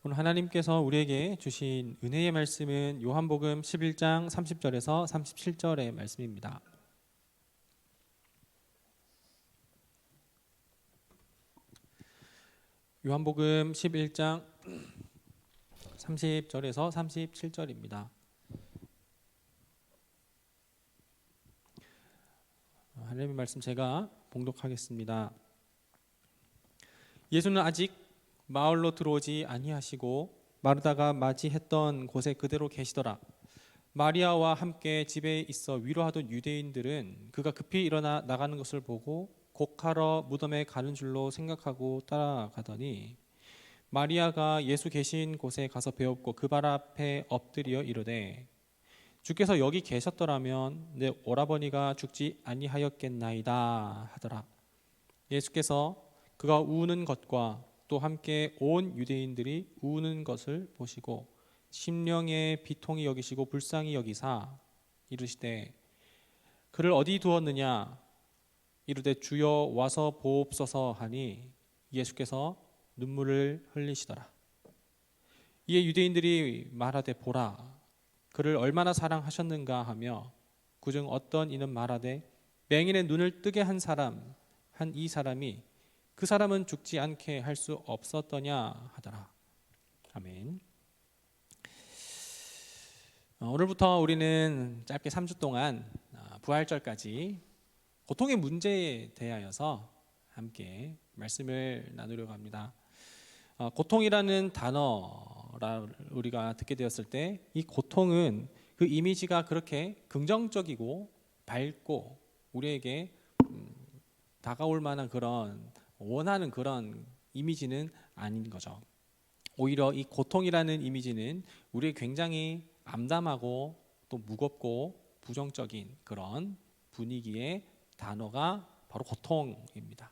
오늘 하나님께서 우리에게 주신 은혜의 말씀은 요한복음 11장 30절에서 37절의 말씀입니다. 요한복음 11장 30절에서 37절입니다. 하나님의 말씀 제가 봉독하겠습니다. 예수는 아직 마을로 들어오지 아니하시고 마르다가 맞이했던 곳에 그대로 계시더라. 마리아와 함께 집에 있어 위로하던 유대인들은 그가 급히 일어나 나가는 것을 보고 곡하러 무덤에 가는 줄로 생각하고 따라가더니 마리아가 예수 계신 곳에 가서 배웠고 그 발 앞에 엎드려 이르되 주께서 여기 계셨더라면 내 오라버니가 죽지 아니하였겠나이다 하더라. 예수께서 그가 우는 것과 또 함께 온 유대인들이 우는 것을 보시고 심령의 비통히 여기시고 불쌍히 여기사 이르시되 그를 어디 두었느냐 이르되 주여 와서 보옵소서 하니 예수께서 눈물을 흘리시더라. 이에 유대인들이 말하되 보라 그를 얼마나 사랑하셨는가 하며 그중 어떤 이는 말하되 맹인의 눈을 뜨게 한 이 사람이 그 사람은 죽지 않게 할 수 없었더냐 하더라. 아멘. 오늘부터 우리는 짧게 3주 동안 부활절까지 고통의 문제에 대하여서 함께 말씀을 나누려고 합니다. 고통이라는 단어를 우리가 듣게 되었을 때 이 고통은 그 이미지가 그렇게 긍정적이고 밝고 우리에게 다가올 만한 그런 원하는 그런 이미지는 아닌 거죠. 오히려 이 고통이라는 이미지는 우리의 굉장히 암담하고 또 무겁고 부정적인 그런 분위기의 단어가 바로 고통입니다.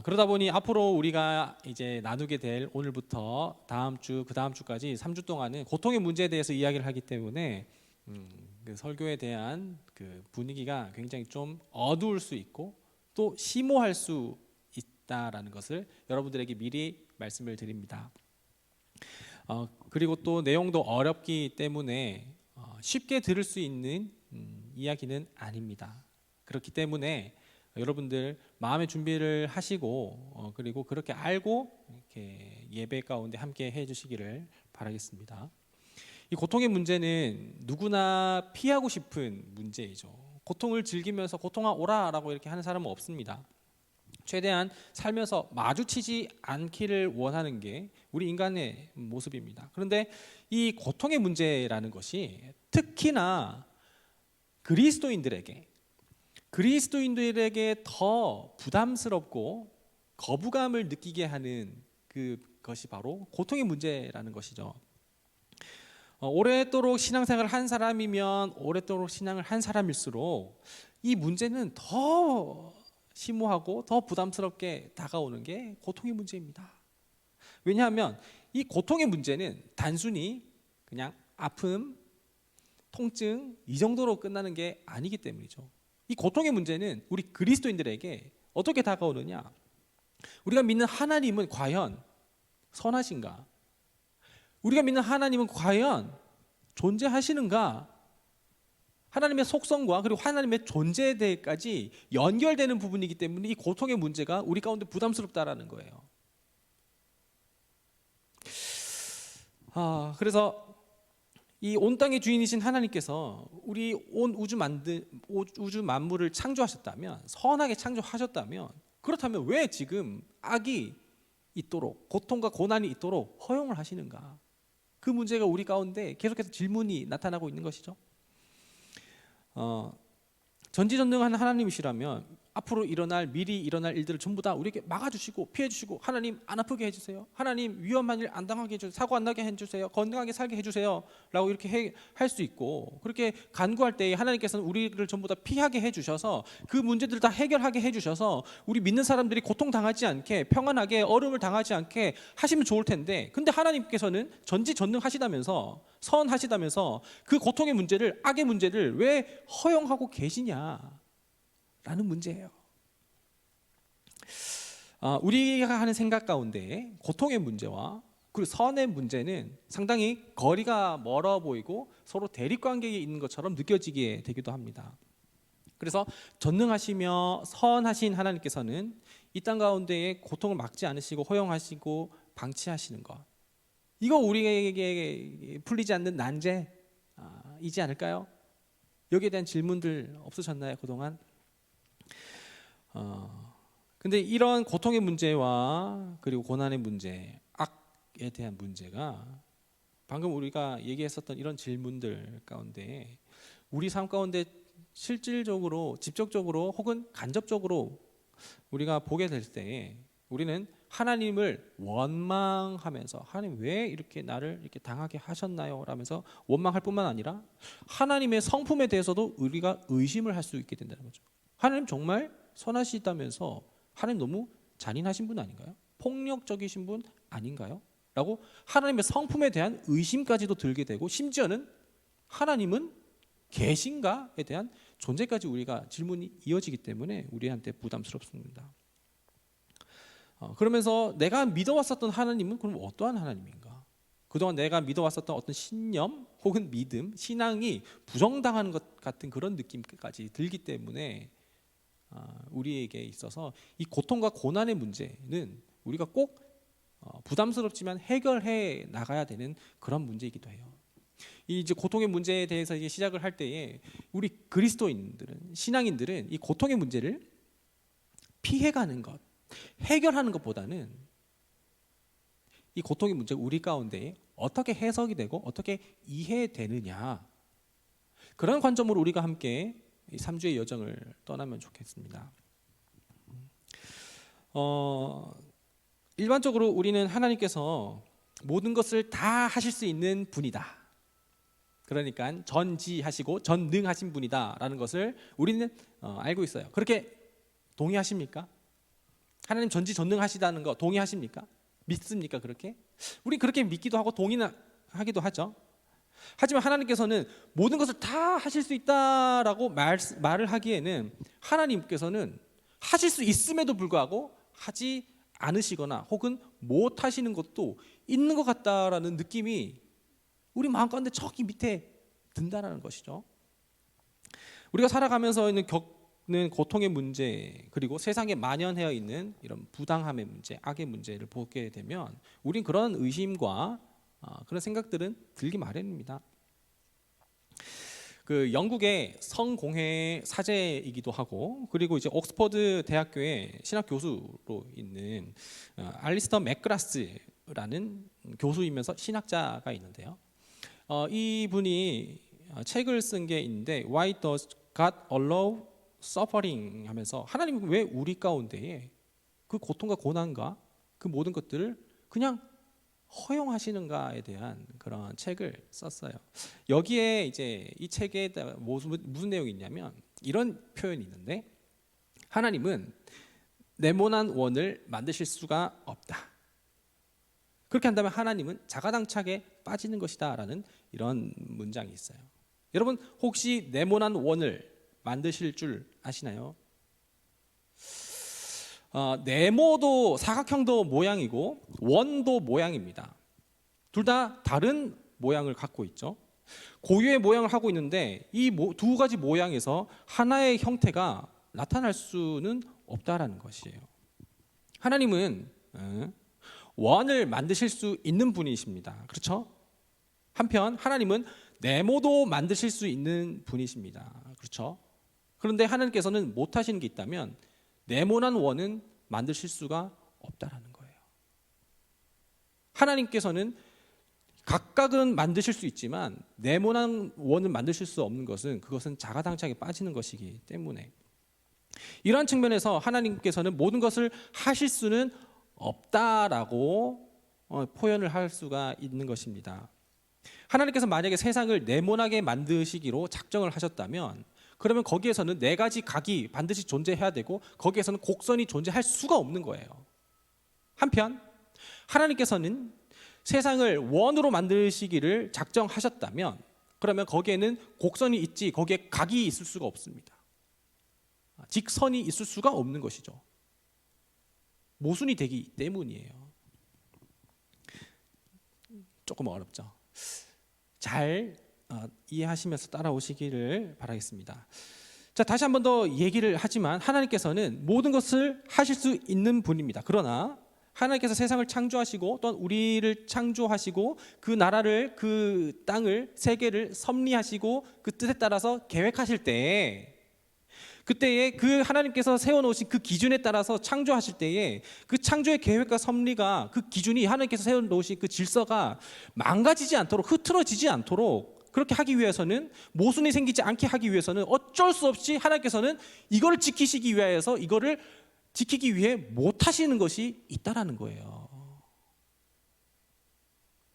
그러다 보니 앞으로 우리가 이제 나누게 될 오늘부터 다음 주, 그 다음 주까지 3주 동안은 고통의 문제에 대해서 이야기를 하기 때문에 그 설교에 대한 그 분위기가 굉장히 좀 어두울 수 있고 또 심오할 수 있다라는 것을 여러분들에게 미리 말씀을 드립니다. 그리고 또 내용도 어렵기 때문에 쉽게 들을 수 있는 이야기는 아닙니다. 그렇기 때문에 여러분들 마음의 준비를 하시고 그리고 그렇게 알고 이렇게 예배 가운데 함께 해주시기를 바라겠습니다. 이 고통의 문제는 누구나 피하고 싶은 문제이죠. 고통을 즐기면서 고통아 오라라고 이렇게 하는 사람은 없습니다. 최대한 살면서 마주치지 않기를 원하는 게 우리 인간의 모습입니다. 그런데 이 고통의 문제라는 것이 특히나 그리스도인들에게 더 부담스럽고 거부감을 느끼게 하는 그것이 바로 고통의 문제라는 것이죠. 오랫도록 신앙생활을 한 사람이면 오랫도록 신앙을 한 사람일수록 이 문제는 더 심오하고 더 부담스럽게 다가오는 게 고통의 문제입니다. 왜냐하면 이 고통의 문제는 단순히 그냥 아픔, 통증 이 정도로 끝나는 게 아니기 때문이죠. 이 고통의 문제는 우리 그리스도인들에게 어떻게 다가오느냐? 우리가 믿는 하나님은 과연 선하신가? 우리가 믿는 하나님은 과연 존재하시는가? 하나님의 속성과 그리고 하나님의 존재에 대해까지 연결되는 부분이기 때문에 이 고통의 문제가 우리 가운데 부담스럽다라는 거예요. 그래서 이 온 땅의 주인이신 하나님께서 우리 온 우주 만물을 창조하셨다면, 선하게 창조하셨다면, 그렇다면 왜 지금 악이 있도록, 고통과 고난이 있도록 허용을 하시는가? 그 문제가 우리 가운데 계속해서 질문이 나타나고 있는 것이죠. 전지전능한 하나님이시라면 앞으로 미리 일어날 일들을 전부 다 우리에게 막아주시고 피해주시고 하나님 안 아프게 해주세요. 하나님 위험한 일 안 당하게 해주세요. 사고 안 나게 해주세요. 건강하게 살게 해주세요. 라고 이렇게 할 수 있고 그렇게 간구할 때 하나님께서는 우리를 전부 다 피하게 해주셔서 그 문제들 다 해결하게 해주셔서 우리 믿는 사람들이 고통당하지 않게 평안하게 어려움을 당하지 않게 하시면 좋을 텐데 근데 하나님께서는 전지전능하시다면서 선하시다면서 그 고통의 문제를 악의 문제를 왜 허용하고 계시냐 라는 문제예요. 우리가 하는 생각 가운데 고통의 문제와 그리고 선의 문제는 상당히 거리가 멀어 보이고 서로 대립관계에 있는 것처럼 느껴지게 되기도 합니다. 그래서 전능하시며 선하신 하나님께서는 이 땅 가운데에 고통을 막지 않으시고 허용하시고 방치하시는 것, 이거 우리에게 풀리지 않는 난제이지 않을까요? 여기에 대한 질문들 없으셨나요, 그동안? 근데 이런 고통의 문제와 그리고 고난의 문제, 악에 대한 문제가 방금 우리가 얘기했었던 이런 질문들 가운데 우리 삶 가운데 실질적으로, 직접적으로 혹은 간접적으로 우리가 보게 될 때 우리는 하나님을 원망하면서 하나님 왜 이렇게 나를 이렇게 당하게 하셨나요? 라면서 원망할 뿐만 아니라 하나님의 성품에 대해서도 우리가 의심을 할 수 있게 된다는 거죠. 하나님 정말 선하시다면서 하나님 너무 잔인하신 분 아닌가요? 폭력적이신 분 아닌가요? 라고 하나님의 성품에 대한 의심까지도 들게 되고, 심지어는 하나님은 계신가에 대한 존재까지 우리가 질문이 이어지기 때문에 우리한테 부담스럽습니다. 그러면서 내가 믿어왔었던 하나님은 그럼 어떠한 하나님인가? 그동안 내가 믿어왔었던 어떤 신념 혹은 믿음, 신앙이 부정당하는 것 같은 그런 느낌까지 들기 때문에 우리에게 있어서 이 고통과 고난의 문제는 우리가 꼭 부담스럽지만 해결해 나가야 되는 그런 문제이기도 해요. 이 이제 고통의 문제에 대해서 이제 시작을 할 때에 우리 그리스도인들은, 신앙인들은 이 고통의 문제를 피해가는 것, 해결하는 것보다는 이 고통의 문제가 우리 가운데 어떻게 해석이 되고 어떻게 이해되느냐, 그런 관점으로 우리가 함께 3주의 여정을 떠나면 좋겠습니다. 일반적으로 우리는 하나님께서 모든 것을 다 하실 수 있는 분이다, 그러니까 전지하시고 전능하신 분이다라는 것을 우리는 알고 있어요. 그렇게 동의하십니까? 하나님 전지전능하시다는 거 동의하십니까? 믿습니까? 그렇게? 우리 그렇게 믿기도 하고 동의는 하기도 하죠. 하지만 하나님께서는 모든 것을 다 하실 수 있다라고 말을 하기에는 하나님께서는 하실 수 있음에도 불구하고 하지 않으시거나 혹은 못 하시는 것도 있는 것 같다라는 느낌이 우리 마음 가운데 저기 밑에 든다라는 것이죠. 우리가 살아가면서 겪는 고통의 문제, 그리고 세상에 만연해 있는 이런 부당함의 문제, 악의 문제를 보게 되면 우린 그런 의심과 그런 생각들은 들기 마련입니다. 그 영국의 성공회 사제이기도 하고, 그리고 이제 옥스퍼드 대학교의 신학 교수로 있는 알리스터 맥그라스라는 교수이면서 신학자가 있는데요. 이분이 책을 쓴 게 있는데 Why does God allow suffering 하면서 하나님은 왜 우리 가운데에 그 고통과 고난과 그 모든 것들을 그냥 허용하시는가에 대한 그런 책을 썼어요. 여기에 이제 이 책에 무슨 내용이 있냐면 이런 표현이 있는데, 하나님은 네모난 원을 만드실 수가 없다. 그렇게 한다면 하나님은 자가당착에 빠지는 것이다 라는 이런 문장이 있어요. 여러분 혹시 네모난 원을 만드실 줄 아시나요? 네모도 사각형도 모양이고 원도 모양입니다. 둘 다 다른 모양을 갖고 있죠. 고유의 모양을 하고 있는데 이 두 가지 모양에서 하나의 형태가 나타날 수는 없다라는 것이에요. 하나님은 원을 만드실 수 있는 분이십니다. 그렇죠? 한편 하나님은 네모도 만드실 수 있는 분이십니다. 그렇죠? 그런데 하나님께서는 못하시는 게 있다면 네모난 원은 만드실 수가 없다라는 거예요. 하나님께서는 각각은 만드실 수 있지만 네모난 원을 만드실 수 없는 것은 그것은 자가당착에 빠지는 것이기 때문에, 이러한 측면에서 하나님께서는 모든 것을 하실 수는 없다라고 표현을 할 수가 있는 것입니다. 하나님께서 만약에 세상을 네모나게 만드시기로 작정을 하셨다면 그러면 거기에서는 네 가지 각이 반드시 존재해야 되고 거기에서는 곡선이 존재할 수가 없는 거예요. 한편 하나님께서는 세상을 원으로 만드시기를 작정하셨다면 그러면 거기에는 곡선이 있지 거기에 각이 있을 수가 없습니다. 직선이 있을 수가 없는 것이죠. 모순이 되기 때문이에요. 조금 어렵죠. 잘 이해하시면서 따라오시기를 바라겠습니다. 자, 다시 한 번 더 얘기를 하지만 하나님께서는 모든 것을 하실 수 있는 분입니다. 그러나 하나님께서 세상을 창조하시고 또한 우리를 창조하시고 그 나라를, 그 땅을, 세계를 섭리하시고 그 뜻에 따라서 계획하실 때에, 그때에 그 하나님께서 세워놓으신 그 기준에 따라서 창조하실 때에 그 창조의 계획과 섭리가, 그 기준이, 하나님께서 세워놓으신 그 질서가 망가지지 않도록, 흐트러지지 않도록 그렇게 하기 위해서는, 모순이 생기지 않게 하기 위해서는 어쩔 수 없이 하나님께서는 이거를 지키시기 위해서 이거를 지키기 위해 못 하시는 것이 있다라는 거예요.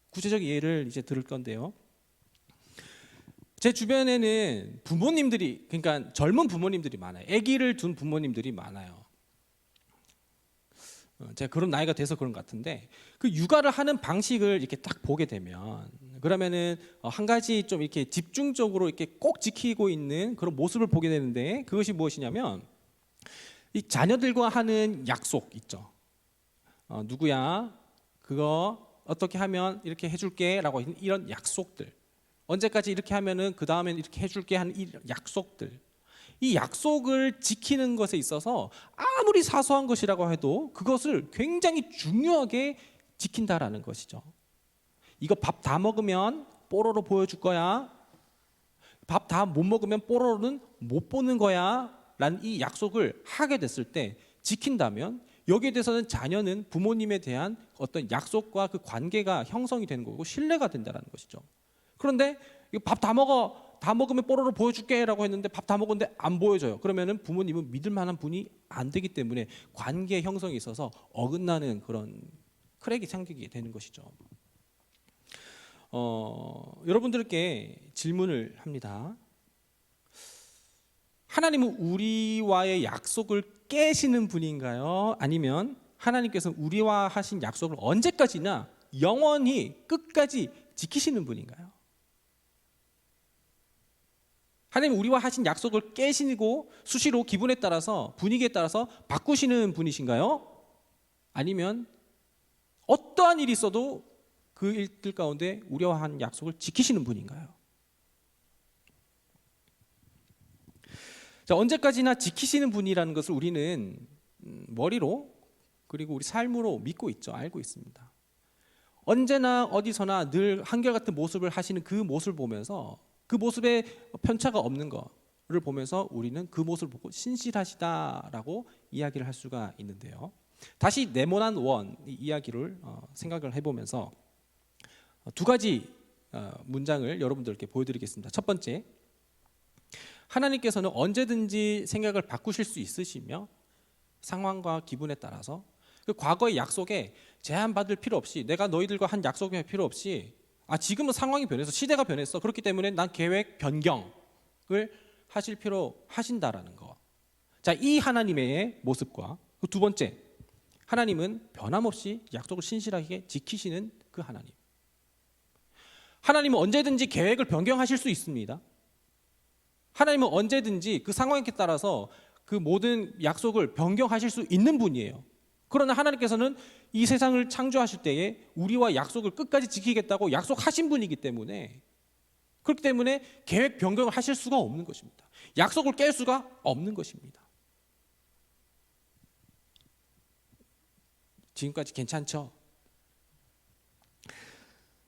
구체적 예를 이제 들을 건데요. 제 주변에는 부모님들이, 그러니까 젊은 부모님들이 많아요. 아기를 둔 부모님들이 많아요. 제가 그런 나이가 돼서 그런 것 같은데, 그 육아를 하는 방식을 이렇게 딱 보게 되면, 그러면은 한 가지 좀 이렇게 집중적으로 이렇게 꼭 지키고 있는 그런 모습을 보게 되는데, 그것이 무엇이냐면 이 자녀들과 하는 약속 있죠. 누구야, 그거 어떻게 하면 이렇게 해줄게라고 이런 약속들, 언제까지 이렇게 하면은 그 다음엔 이렇게 해줄게 하는 이 약속들, 이 약속을 지키는 것에 있어서 아무리 사소한 것이라고 해도 그것을 굉장히 중요하게 지킨다라는 것이죠. 이거 밥 다 먹으면 뽀로로 보여줄 거야. 밥 다 못 먹으면 뽀로로는 못 보는 거야. 라는 이 약속을 하게 됐을 때 지킨다면, 여기에 대해서는 자녀는 부모님에 대한 어떤 약속과 그 관계가 형성이 되는 거고 신뢰가 된다는 것이죠. 그런데 밥 다 먹어, 다 먹으면 뽀로로 보여줄게 라고 했는데 밥 다 먹었는데 안 보여줘요. 그러면은 부모님은 믿을 만한 분이 안 되기 때문에 관계 형성에 있어서 어긋나는 그런 크랙이 생기게 되는 것이죠. 여러분들께 질문을 합니다. 하나님은 우리와의 약속을 깨시는 분인가요? 아니면 하나님께서 우리와 하신 약속을 언제까지나 영원히 끝까지 지키시는 분인가요? 하나님 우리와 하신 약속을 깨시고 수시로 기분에 따라서, 분위기에 따라서 바꾸시는 분이신가요? 아니면 어떠한 일이 있어도 그 일들 가운데 우리와 한 약속을 지키시는 분인가요? 자, 언제까지나 지키시는 분이라는 것을 우리는 머리로, 그리고 우리 삶으로 믿고 있죠. 알고 있습니다. 언제나 어디서나 늘 한결같은 모습을 하시는 그 모습을 보면서, 그 모습에 편차가 없는 것을 보면서 우리는 그 모습을 보고 신실하시다라고 이야기를 할 수가 있는데요. 다시 네모난 원 이야기를 생각을 해보면서 두 가지 문장을 여러분들께 보여드리겠습니다. 첫 번째, 하나님께서는 언제든지 생각을 바꾸실 수 있으시며 상황과 기분에 따라서 그 과거의 약속에 제한받을 필요 없이, 내가 너희들과 한 약속이 필요 없이, 지금은 상황이 변해서, 시대가 변했어, 그렇기 때문에 난 계획 변경을 하실 필요 하신다라는 거. 자, 이 하나님의 모습과 그 두 번째, 하나님은 변함없이 약속을 신실하게 지키시는 그 하나님. 하나님은 언제든지 계획을 변경하실 수 있습니다. 하나님은 언제든지 그 상황에 따라서 그 모든 약속을 변경하실 수 있는 분이에요. 그러나 하나님께서는 이 세상을 창조하실 때에 우리와 약속을 끝까지 지키겠다고 약속하신 분이기 때문에, 그렇기 때문에 계획 변경을 하실 수가 없는 것입니다. 약속을 깰 수가 없는 것입니다. 지금까지 괜찮죠?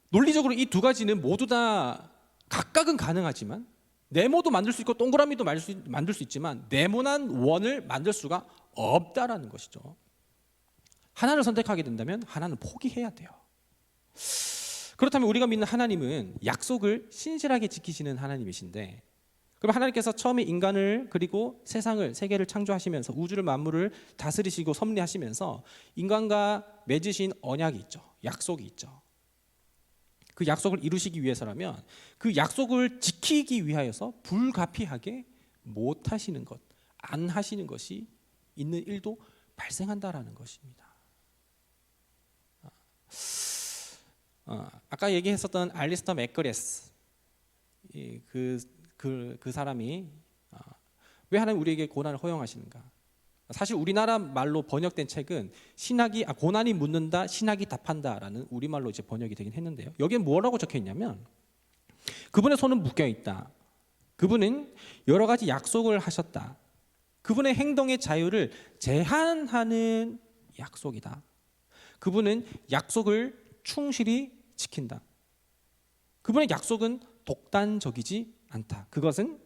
논리적으로 이 두 가지는 모두 다 각각은 가능하지만, 네모도 만들 수 있고 동그라미도 만들 수 있지만 네모난 원을 만들 수가 없다라는 것이죠. 하나를 선택하게 된다면 하나는 포기해야 돼요. 그렇다면 우리가 믿는 하나님은 약속을 신실하게 지키시는 하나님이신데, 그럼 하나님께서 처음에 인간을, 그리고 세상을, 세계를 창조하시면서 우주를, 만물을 다스리시고 섭리하시면서 인간과 맺으신 언약이 있죠. 약속이 있죠. 그 약속을 이루시기 위해서라면 그 약속을 지키기 위하여서 불가피하게 못 하시는 것, 안 하시는 것이 있는 일도 발생한다라는 것입니다. 아까 얘기했었던 알리스터 맥그레스, 그 사람이 왜 하나님 우리에게 고난을 허용하시는가? 사실 우리나라 말로 번역된 책은 고난이 묻는다, 신학이 답한다라는 우리말로 이제 번역이 되긴 했는데요. 여기에 뭐라고 적혀 있냐면 그분의 손은 묶여 있다. 그분은 여러 가지 약속을 하셨다. 그분의 행동의 자유를 제한하는 약속이다. 그분은 약속을 충실히 지킨다. 그분의 약속은 독단적이지 않다. 그것은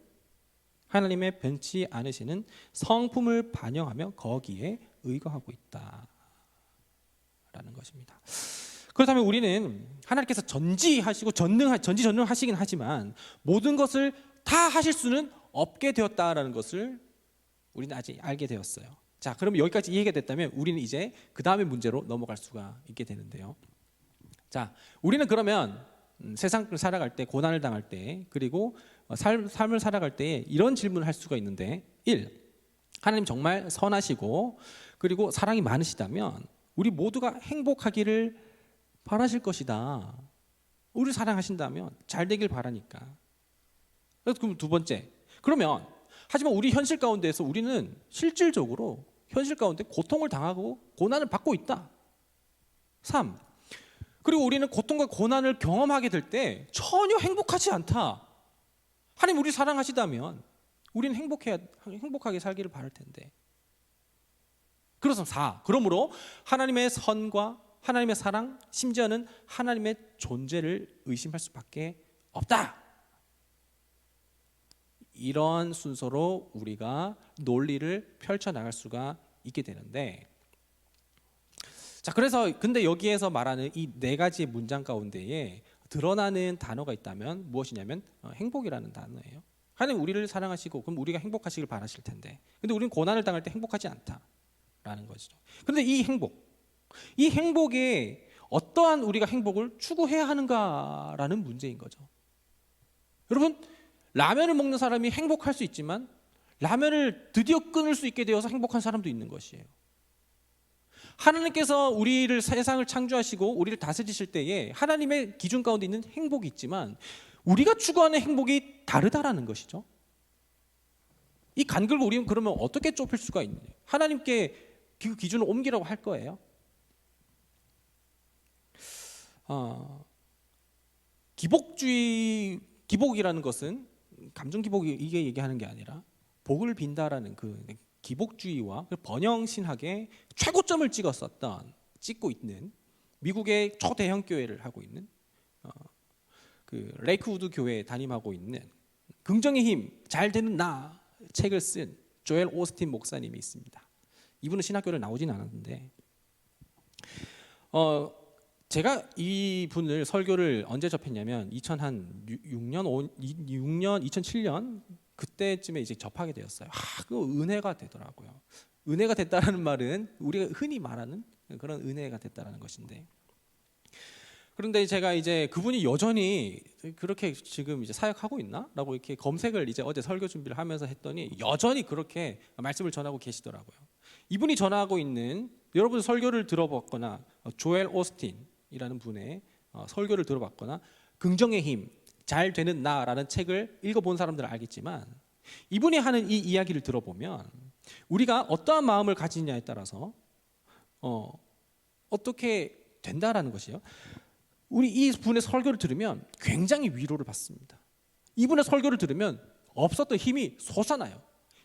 하나님의 변치 않으시는 성품을 반영하며 거기에 의거하고 있다라는 것입니다. 그렇다면 우리는 하나님께서 전지하시고 전지전능하시긴 하지만 모든 것을 다 하실 수는 없게 되었다라는 것을 우리는 아직 알게 되었어요. 자, 그러면 여기까지 이해가 됐다면 우리는 이제 그 다음의 문제로 넘어갈 수가 있게 되는데요. 자, 우리는 그러면 세상을 살아갈 때, 고난을 당할 때, 그리고 삶을 살아갈 때 이런 질문을 할 수가 있는데 1. 하나님 정말 선하시고 그리고 사랑이 많으시다면 우리 모두가 행복하기를 바라실 것이다. 우리 사랑하신다면 잘 되길 바라니까. 그럼 두 번째, 그러면 하지만 우리 현실 가운데에서 우리는 실질적으로 현실 가운데 고통을 당하고 고난을 받고 있다. 3. 그리고 우리는 고통과 고난을 경험하게 될 때 전혀 행복하지 않다. 하나님 우리 사랑하시다면 우리는 행복하게 살기를 바랄 텐데. 그래서 4. 그러므로 하나님의 선과 하나님의 사랑, 심지어는 하나님의 존재를 의심할 수밖에 없다. 이런 순서로 우리가 논리를 펼쳐나갈 수가 있게 되는데, 자, 그래서 근데 여기에서 말하는 이 네 가지의 문장 가운데에 드러나는 단어가 있다면 무엇이냐면 행복이라는 단어예요. 하나님 우리를 사랑하시고 그럼 우리가 행복하시길 바라실 텐데, 근데 우리는 고난을 당할 때 행복하지 않다라는 거죠. 그런데 이 행복에 어떠한 우리가 행복을 추구해야 하는가라는 문제인 거죠. 여러분, 라면을 먹는 사람이 행복할 수 있지만 라면을 드디어 끊을 수 있게 되어서 행복한 사람도 있는 것이에요. 하나님께서 우리를 세상을 창조하시고 우리를 다스리실 때에 하나님의 기준 가운데 있는 행복이 있지만 우리가 추구하는 행복이 다르다라는 것이죠. 이 간격을 우리는 그러면 어떻게 좁힐 수가 있느냐? 하나님께 그 기준을 옮기라고 할 거예요. 기복이라는 것은 감정 기복이 이게 얘기하는 게 아니라 복을 빈다라는 그 기복주의와 번영 신학의 최고점을 찍고 있는 미국의 초대형 교회를 하고 있는 그 레이크우드 교회에 담임하고 있는 긍정의 힘, 잘 되는 나 책을 쓴 조엘 오스틴 목사님이 있습니다. 이분은 신학교를 나오진 않았는데 제가 이 분을 설교를 언제 접했냐면 2007년 그때쯤에 이제 접하게 되었어요. 그 은혜가 되더라고요. 은혜가 됐다라는 말은 우리가 흔히 말하는 그런 은혜가 됐다라는 것인데, 그런데 제가 이제 그분이 여전히 그렇게 지금 이제 사역하고 있나라고 이렇게 검색을 이제 어제 설교 준비를 하면서 했더니 여전히 그렇게 말씀을 전하고 계시더라고요. 이분이 전하고 있는, 여러분 설교를 들어봤거나 조엘 오스틴이라는 분의 설교를 들어봤거나 긍정의 힘, 잘 되는 나라는 책을 읽어본 사람들은 알겠지만 이분이 하는 이 이야기를 들어보면 우리가 어떠한 마음을 가지느냐에 따라서 어떻게 된다라는 것이요. 우리 이 분의 설교를 들으면 굉장히 위로를 받습니다. 이분의 설교를 들으면 없었던 힘이 솟아나요.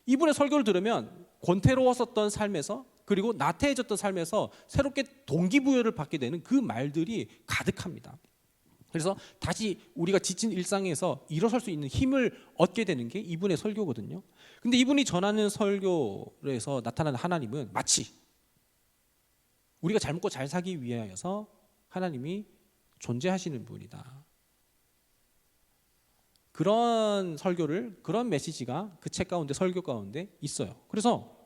이분의 설교를 들으면 권태로웠었던 삶에서 그리고 나태해졌던 삶에서 새롭게 동기부여를 받게 되는 그 말들이 가득합니다. 그래서 다시 우리가 지친 일상에서 일어설 수 있는 힘을 얻게 되는 게 이분의 설교거든요. 근데 이분이 전하는 설교에서 나타나는 하나님은 마치 우리가 잘 먹고 잘 살기 위하여서 하나님이 존재하시는 분이다. 그런 설교를, 그런 메시지가 그 책 가운데, 설교 가운데 있어요. 그래서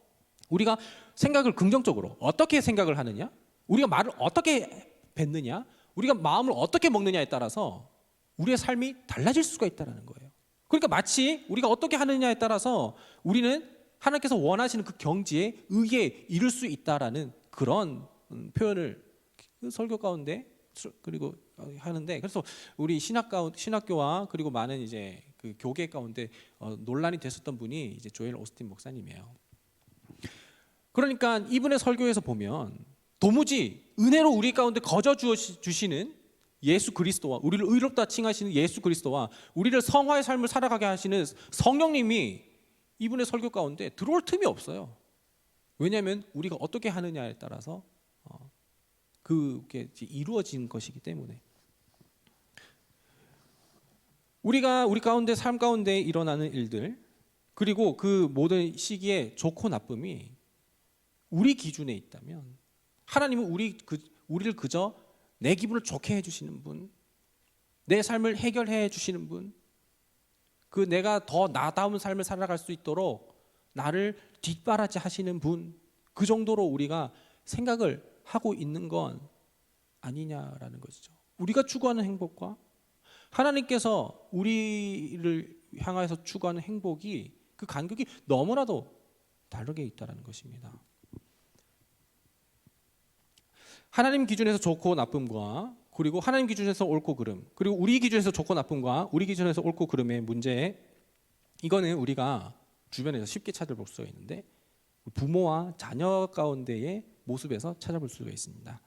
우리가 생각을 긍정적으로 어떻게 생각을 하느냐, 우리가 말을 어떻게 뱉느냐, 우리가 마음을 어떻게 먹느냐에 따라서 우리의 삶이 달라질 수가 있다는 거예요. 그러니까 마치 우리가 어떻게 하느냐에 따라서 우리는 하나님께서 원하시는 그 경지에 의에 이룰 수 있다라는 그런 표현을 설교 가운데 그리고 하는데, 그래서 우리 신학교와 그리고 많은 이제 그 교계 가운데 논란이 됐었던 분이 이제 조엘 오스틴 목사님이에요. 그러니까 이분의 설교에서 보면 도무지 은혜로 우리 가운데 거저 주시는 예수 그리스도와, 우리를 의롭다 칭하시는 예수 그리스도와 우리를 성화의 삶을 살아가게 하시는 성령님이 이분의 설교 가운데 들어올 틈이 없어요. 왜냐하면 우리가 어떻게 하느냐에 따라서 그게 이루어진 것이기 때문에. 우리가 우리 가운데 삶 가운데 일어나는 일들, 그리고 그 모든 시기의 좋고 나쁨이 우리 기준에 있다면 하나님은 우리를 그저 내 기분을 좋게 해주시는 분, 내 삶을 해결해 주시는 분, 그 내가 더 나다운 삶을 살아갈 수 있도록 나를 뒷바라지 하시는 분, 그 정도로 우리가 생각을 하고 있는 건 아니냐라는 것이죠. 우리가 추구하는 행복과 하나님께서 우리를 향해서 추구하는 행복이 그 간격이 너무나도 다르게 있다는 것입니다. 하나님 기준에서 좋고 나쁨과 그리고 하나님 기준에서 옳고 그름, 그리고 우리 기준에서 좋고 나쁨과 우리 기준에서 옳고 그름의 문제, 이거는 우리가 주변에서 쉽게 찾아볼 수가 있는데 부모와 자녀 가운데의 모습에서 찾아볼 수가 있습니다.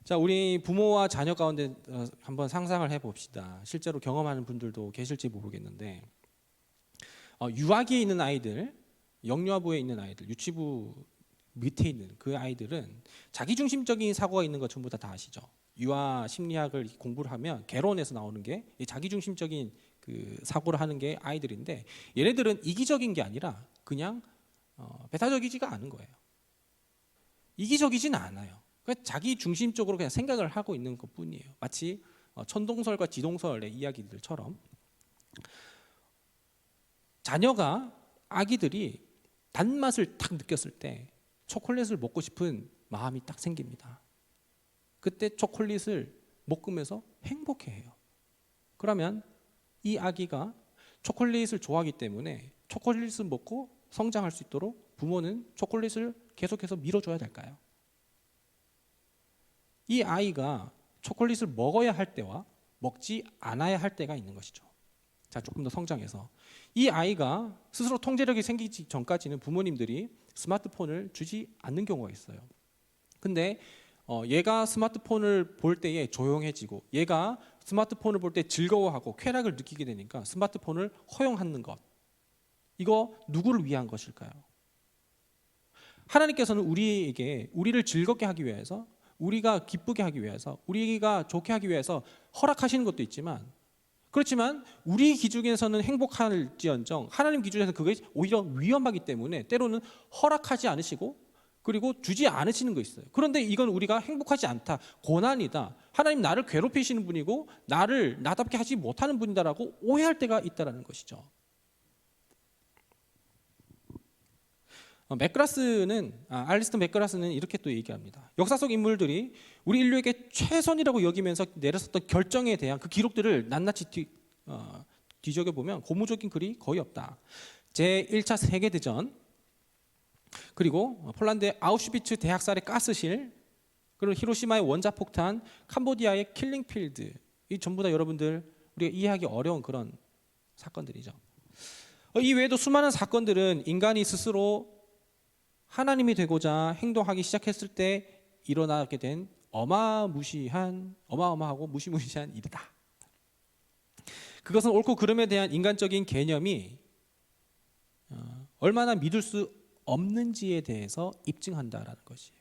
자, 우리 부모와 자녀 가운데 한번 상상을 해봅시다. 실제로 경험하는 분들도 계실지 모르겠는데 유아기에 있는 아이들, 영유아부에 있는 아이들, 유치부 밑에 있는 그 아이들은 자기중심적인 사고가 있는 거 전부 다 아시죠? 유아 심리학을 공부를 하면 개론에서 나오는 게 자기중심적인 그 사고를 하는 게 아이들인데, 얘네들은 이기적인 게 아니라 그냥 배타적이지가 않은 거예요. 이기적이지는 않아요. 그냥 자기중심적으로 그냥 생각을 하고 있는 것뿐이에요. 마치 천동설과 지동설의 이야기들처럼 자녀가, 아기들이 단맛을 딱 느꼈을 때 초콜릿을 먹고 싶은 마음이 딱 생깁니다. 그때 초콜릿을 먹으면서 행복해해요. 그러면 이 아기가 초콜릿을 좋아하기 때문에 초콜릿을 먹고 성장할 수 있도록 부모는 초콜릿을 계속해서 밀어줘야 될까요? 이 아이가 초콜릿을 먹어야 할 때와 먹지 않아야 할 때가 있는 것이죠. 자, 조금 더 성장해서 이 아이가 스스로 통제력이 생기기 전까지는 부모님들이 스마트폰을 주지 않는 경우가 있어요. 근데 얘가 스마트폰을 볼 때에 조용해지고 얘가 스마트폰을 볼 때 즐거워하고 쾌락을 느끼게 되니까 스마트폰을 허용하는 것, 이거 누구를 위한 것일까요? 하나님께서는 우리에게, 우리를 즐겁게 하기 위해서, 우리가 기쁘게 하기 위해서, 우리가 좋게 하기 위해서 허락하시는 것도 있지만, 그렇지만 우리 기준에서는 행복할지언정 하나님 기준에서 그게 오히려 위험하기 때문에 때로는 허락하지 않으시고 그리고 주지 않으시는 거 있어요. 그런데 이건 우리가 행복하지 않다, 고난이다, 하나님 나를 괴롭히시는 분이고 나를 나답게 하지 못하는 분이다라고 오해할 때가 있다는 것이죠. 알리스턴 맥그라스는 이렇게 또 얘기합니다. 역사 속 인물들이 우리 인류에게 최선이라고 여기면서 내렸었던 결정에 대한 그 기록들을 낱낱이 뒤적여 보면 고무적인 글이 거의 없다. 제1차 세계대전, 그리고 폴란드의 아우슈비츠 대학살의 가스실, 그리고 히로시마의 원자폭탄, 캄보디아의 킬링필드, 이 전부 다 여러분들 우리가 이해하기 어려운 그런 사건들이죠. 이 외에도 수많은 사건들은 인간이 스스로 하나님이 되고자 행동하기 시작했을 때 일어나게 된 어마어마하고 무시무시한 일이다. 그것은 옳고 그름에 대한 인간적인 개념이 얼마나 믿을 수 없는지에 대해서 입증한다라는 것이에요.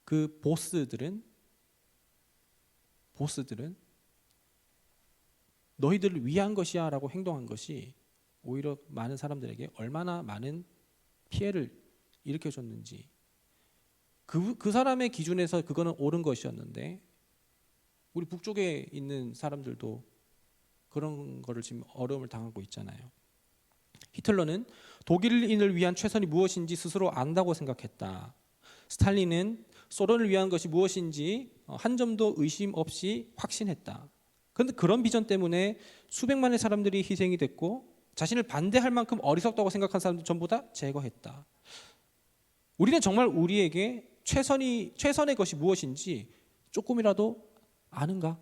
그 보스들은 너희들을 위한 것이야 라고 행동한 것이 오히려 많은 사람들에게 얼마나 많은 피해를 일으켜줬는지, 그 사람의 기준에서 그거는 옳은 것이었는데 우리 북쪽에 있는 사람들도 그런 거를 지금 어려움을 당하고 있잖아요. 히틀러는 독일인을 위한 최선이 무엇인지 스스로 안다고 생각했다. 스탈린은 소련을 위한 것이 무엇인지 한 점도 의심 없이 확신했다. 그런데 그런 비전 때문에 수백만의 사람들이 희생이 됐고 자신을 반대할 만큼 어리석다고 생각한 사람들 전부 다 제거했다. 우리는 정말 우리에게 최선의 것이 무엇인지 조금이라도 아는가?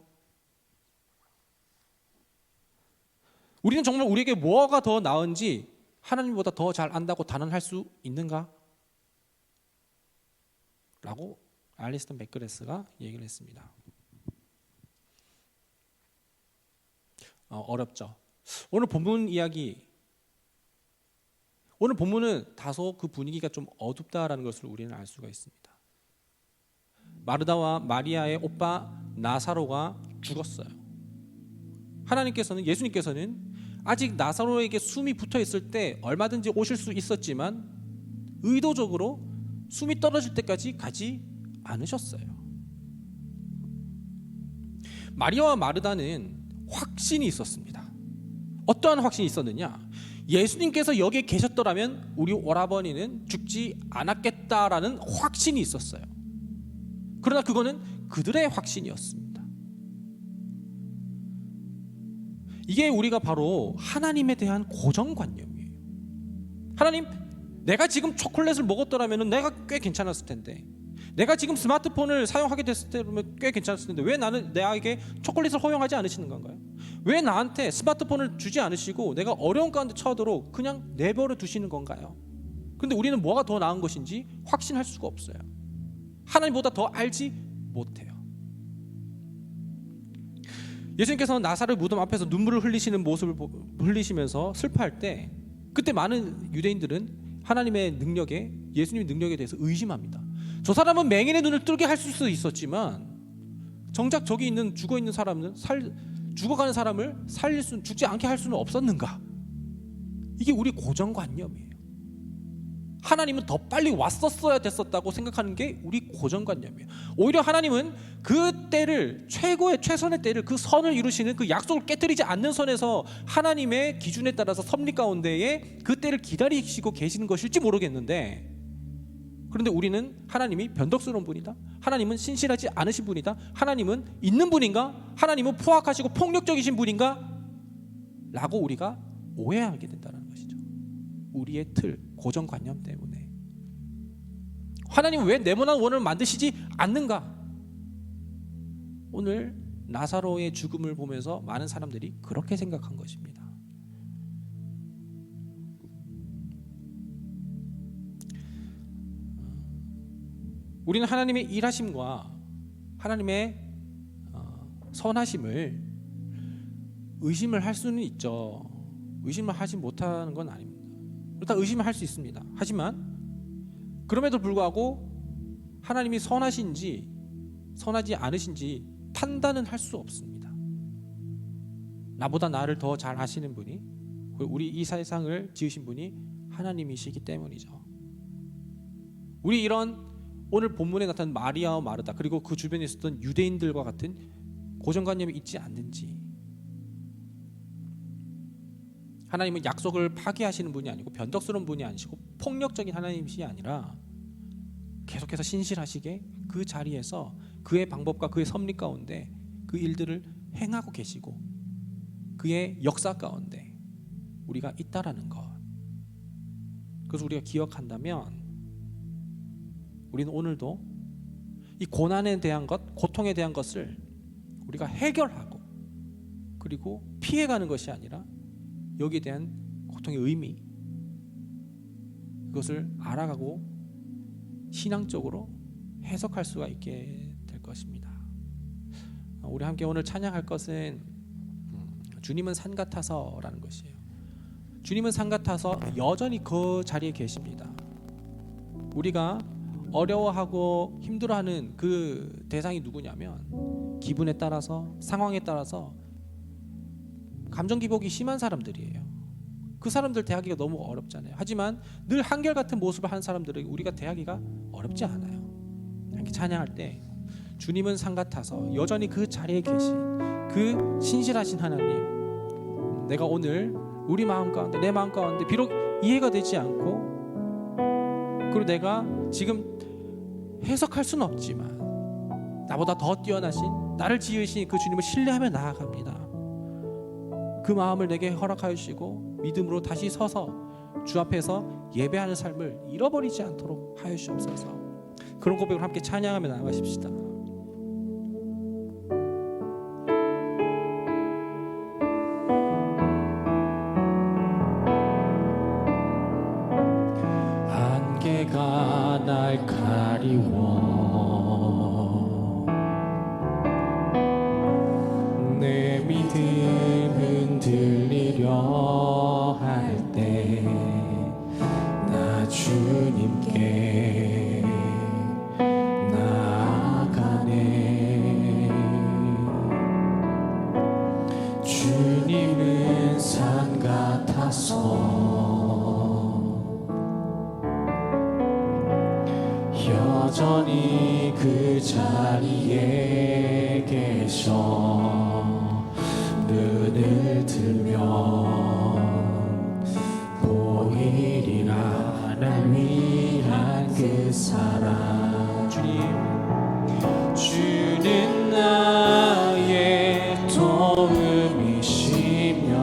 우리는 정말 우리에게 뭐가 더 나은지 하나님보다 더 잘 안다고 단언할 수 있는가? 라고 알리스턴 맥그레스가 얘기를 했습니다. 어렵죠. 오늘 본문은 다소 그 분위기가 좀 어둡다라는 것을 우리는 알 수가 있습니다. 마르다와 마리아의 오빠 나사로가 죽었어요. 예수님께서는 아직 나사로에게 숨이 붙어 있을 때 얼마든지 오실 수 있었지만 의도적으로 숨이 떨어질 때까지 가지 않으셨어요. 마리아와 마르다는 확신이 있었습니다. 어떠한 확신이 있었느냐? 예수님께서 여기에 계셨더라면 우리 오라버니는 죽지 않았겠다라는 확신이 있었어요. 그러나 그거는 그들의 확신이었습니다. 이게 우리가 바로 하나님에 대한 고정관념이에요. 하나님, 내가 지금 초콜릿을 먹었더라면 내가 꽤 괜찮았을 텐데, 내가 지금 스마트폰을 사용하게 됐을 때면 꽤 괜찮았을 텐데 왜 나는 나에게 초콜릿을 허용하지 않으시는 건가요? 왜 나한테 스마트폰을 주지 않으시고 내가 어려운 가운데 처하도록 그냥 내버려 두시는 건가요? 그런데 우리는 뭐가 더 나은 것인지 확신할 수가 없어요. 하나님보다 더 알지 못해요. 예수님께서는 나사렛 무덤 앞에서 눈물을 흘리시는 모습을 흘리시면서 슬퍼할 때, 그때 많은 유대인들은 하나님의 능력에, 예수님의 능력에 대해서 의심합니다. 저 사람은 맹인의 눈을 뜨게 할 수 있었지만 정작 저기 있는 죽어있는 사람은 죽어가는 사람을 죽지 않게 할 수는 없었는가? 이게 우리 고정관념이에요. 하나님은 더 빨리 왔었어야 됐었다고 생각하는 게 우리 고정관념이에요. 오히려 하나님은 그 때를, 최선의 때를, 그 선을 이루시는 그 약속을 깨뜨리지 않는 선에서 하나님의 기준에 따라서 섭리 가운데에 그 때를 기다리시고 계시는 것일지 모르겠는데, 그런데 우리는 하나님이 변덕스러운 분이다, 하나님은 신실하지 않으신 분이다, 하나님은 있는 분인가, 하나님은 포악하시고 폭력적이신 분인가 라고 우리가 오해하게 된다는 것이죠. 우리의 틀, 고정관념 때문에. 하나님은 왜 네모난 원을 만드시지 않는가? 오늘 나사로의 죽음을 보면서 많은 사람들이 그렇게 생각한 것입니다. 우리는 하나님의 일하심과 하나님의 선하심을 의심을 할 수는 있죠. 의심을 하지 못하는 건 아닙니다. 일단 의심을 할 수 있습니다. 하지만 그럼에도 불구하고 하나님이 선하신지 선하지 않으신지 판단은 할 수 없습니다. 나보다 나를 더 잘 아시는 분이, 우리 이 세상을 지으신 분이 하나님이시기 때문이죠. 우리 이런 오늘 본문에 나타난 마리아와 마르다, 그리고 그 주변에 있었던 유대인들과 같은 고정관념이 있지 않는지, 하나님은 약속을 파기하시는 분이 아니고 변덕스러운 분이 아니시고 폭력적인 하나님이시 아니라 계속해서 신실하시게 그 자리에서 그의 방법과 그의 섭리 가운데 그 일들을 행하고 계시고 그의 역사 가운데 우리가 있다라는 것, 그래서 우리가 기억한다면 우리는 오늘도 이 고난에 대한 것, 고통에 대한 것을 우리가 해결하고 그리고 피해가는 것이 아니라 여기에 대한 고통의 의미, 그것을 알아가고 신앙적으로 해석할 수가 있게 될 것입니다. 우리 함께 오늘 찬양할 것은 주님은 산 같아서라는 것이에요. 주님은 산 같아서 여전히 그 자리에 계십니다. 우리가 어려워하고 힘들어하는 그 대상이 누구냐면 기분에 따라서, 상황에 따라서 감정 기복이 심한 사람들이에요. 그 사람들 대하기가 너무 어렵잖아요. 하지만 늘 한결같은 모습을 하는 사람들을 우리가 대하기가 어렵지 않아요. 이렇게 찬양할 때 주님은 산 같아서 여전히 그 자리에 계신 그 신실하신 하나님, 내가 오늘 우리 마음 가운데, 내 마음 가운데 비록 이해가 되지 않고, 그리고 내가 지금 해석할 수는 없지만 나보다 더 뛰어나신, 나를 지으신 그 주님을 신뢰하며 나아갑니다. 그 마음을 내게 허락하여 주시고 믿음으로 다시 서서 주 앞에서 예배하는 삶을 잃어버리지 않도록 하여 주옵소서. 그런 고백을 함께 찬양하며 나아가십시다. 가리워 내 믿음 흔들리려 할 때 나 주님께 나아가네 주님은 산 같아서 여전히 그 자리에 계셔 눈을 들면 보이리라 날 위한 그 사랑 주는 나의 도움이시며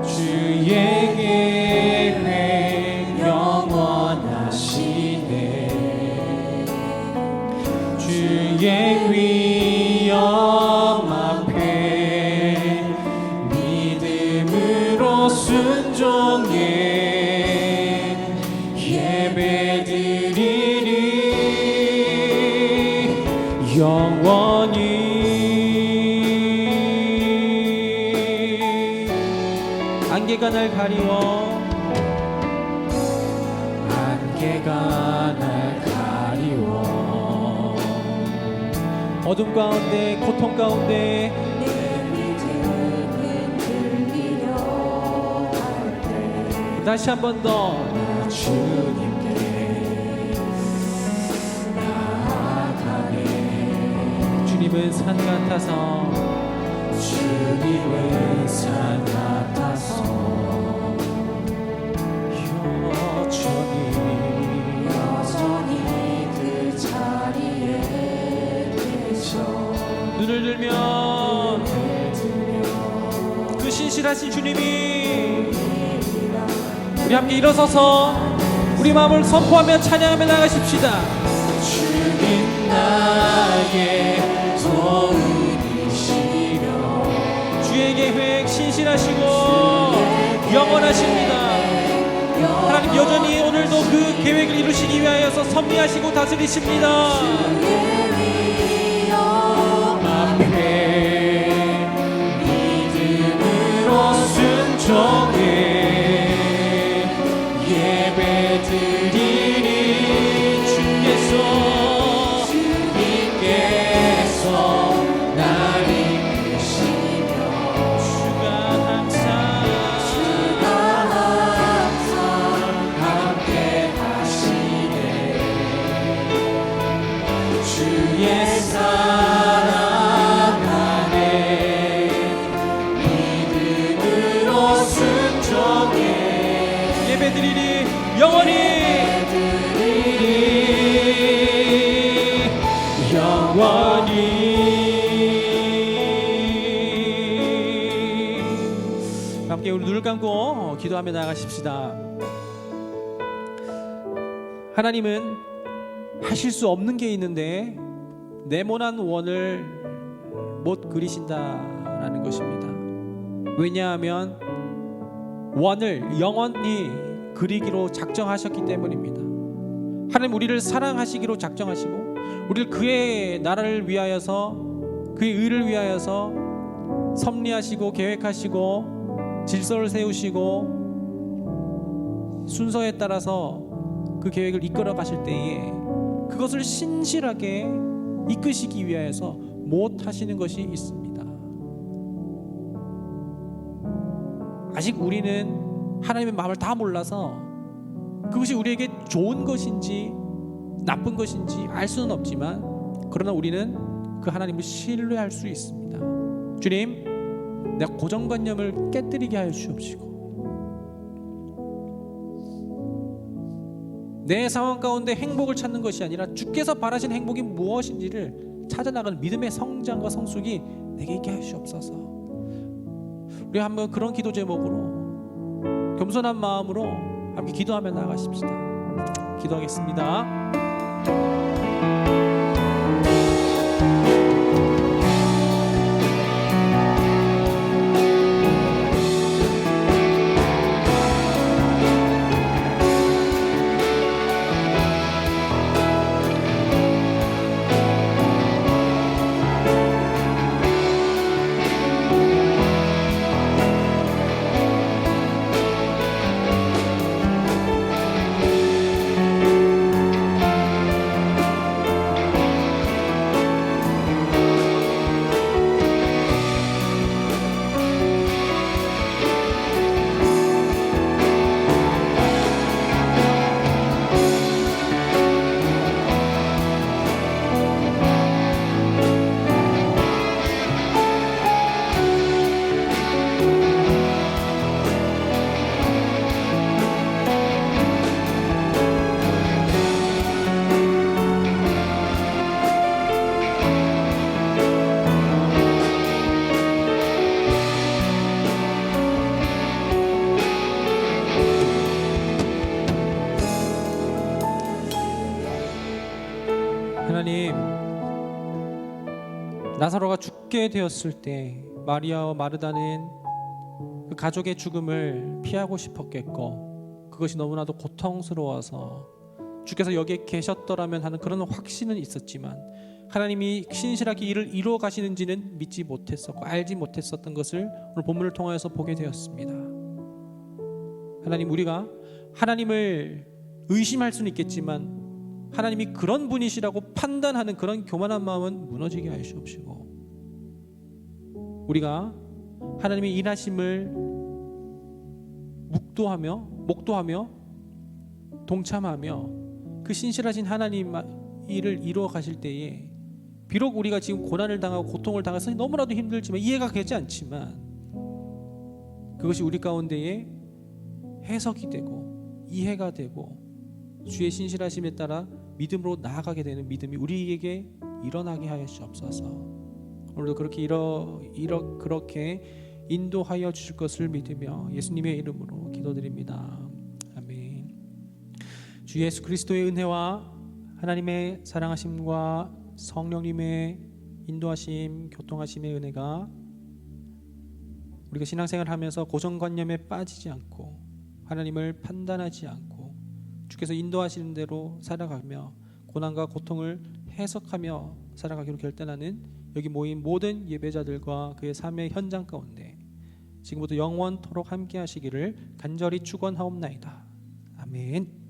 주의 계획 영원하시네 주의 위엄 앞에 믿음으로 순종해 예배드리리 영원히 안개가 날 가리워 안개가 날 가리워 어둠 가운데 고통 가운데 내 믿음은 들리려 할 때 다시 한 번 더 주님께 나아가네 주님은 산 같아서 주님은 산 같아서 여전히 그 자리에 계셔 눈을 들면 그 신실하신 주님이 우리 함께 일어서서 우리 마음을 선포하며 찬양하며 나가십시다. 주님 나의 도움이시려 주의 계획 신실하시고 영원하십니다. 하나님 여전히 오늘도 그 계획을 이루시기 위하여서 섭리하시고 다스리십니다. 앞에 믿음으로 순종해 예배드리리 주께서 날 이끄시며 주가 항상 함께 하시네 주의 사랑 안에 믿음으로 순종해 예배드리리 영원히 함께 우리 눈을 감고 기도하며 나가십시다. 하나님은 하실 수 없는 게 있는데 네모난 원을 못 그리신다라는 것입니다. 왜냐하면 원을 영원히 그리기로 작정하셨기 때문입니다. 하나님 우리를 사랑하시기로 작정하시고 우리를 그의 나라를 위하여서 그의 의를 위하여서 섭리하시고 계획하시고 질서를 세우시고 순서에 따라서 그 계획을 이끌어 가실 때에 그것을 신실하게 이끄시기 위하여서 못 하시는 것이 있습니다. 아직 우리는 하나님의 마음을 다 몰라서 그것이 우리에게 좋은 것인지 나쁜 것인지 알 수는 없지만 그러나 우리는 그 하나님을 신뢰할 수 있습니다. 주님, 내가 고정관념을 깨뜨리게 하여 주옵시고 내 상황 가운데 행복을 찾는 것이 아니라 주께서 바라신 행복이 무엇인지를 찾아나가는 믿음의 성장과 성숙이 내게 있게 하시옵소서. 우리 한번 그런 기도 제목으로 겸손한 마음으로 함께 기도하며 나가십시다. 기도하겠습니다. 나사로가 죽게 되었을 때 마리아와 마르다는 그 가족의 죽음을 피하고 싶었겠고, 그것이 너무나도 고통스러워서 주께서 여기에 계셨더라면 하는 그런 확신은 있었지만, 하나님이 신실하게 일을 이루어 가시는지는 믿지 못했었고 알지 못했었던 것을 오늘 본문을 통하여서 보게 되었습니다. 하나님, 우리가 하나님을 의심할 수는 있겠지만 하나님이 그런 분이시라고 판단하는 그런 교만한 마음은 무너지게 하시옵시고, 우리가 하나님의 일하심을 목도하며 동참하며 그 신실하신 하나님 일을 이루어 가실 때에, 비록 우리가 지금 고난을 당하고 고통을 당해서 너무나도 힘들지만, 이해가 되지 않지만, 그것이 우리 가운데에 해석이 되고 이해가 되고 주의 신실하심에 따라 믿음으로 나아가게 되는 믿음이 우리에게 일어나게 하시옵소서. 오늘도 그렇게 그렇게 인도하여 주실 것을 믿으며 예수님의 이름으로 기도드립니다. 아멘. 주 예수 그리스도의 은혜와 하나님의 사랑하심과 성령님의 인도하심, 교통하심의 은혜가 우리가 신앙생활을 하면서 고정관념에 빠지지 않고 하나님을 판단하지 않고 주께서 인도하시는 대로 살아가며 고난과 고통을 해석하며 살아가기로 결단하는 여기 모인 모든 예배자들과 그의 삶의 현장 가운데 지금부터 영원토록 함께 하시기를 간절히 축원하옵나이다. 아멘.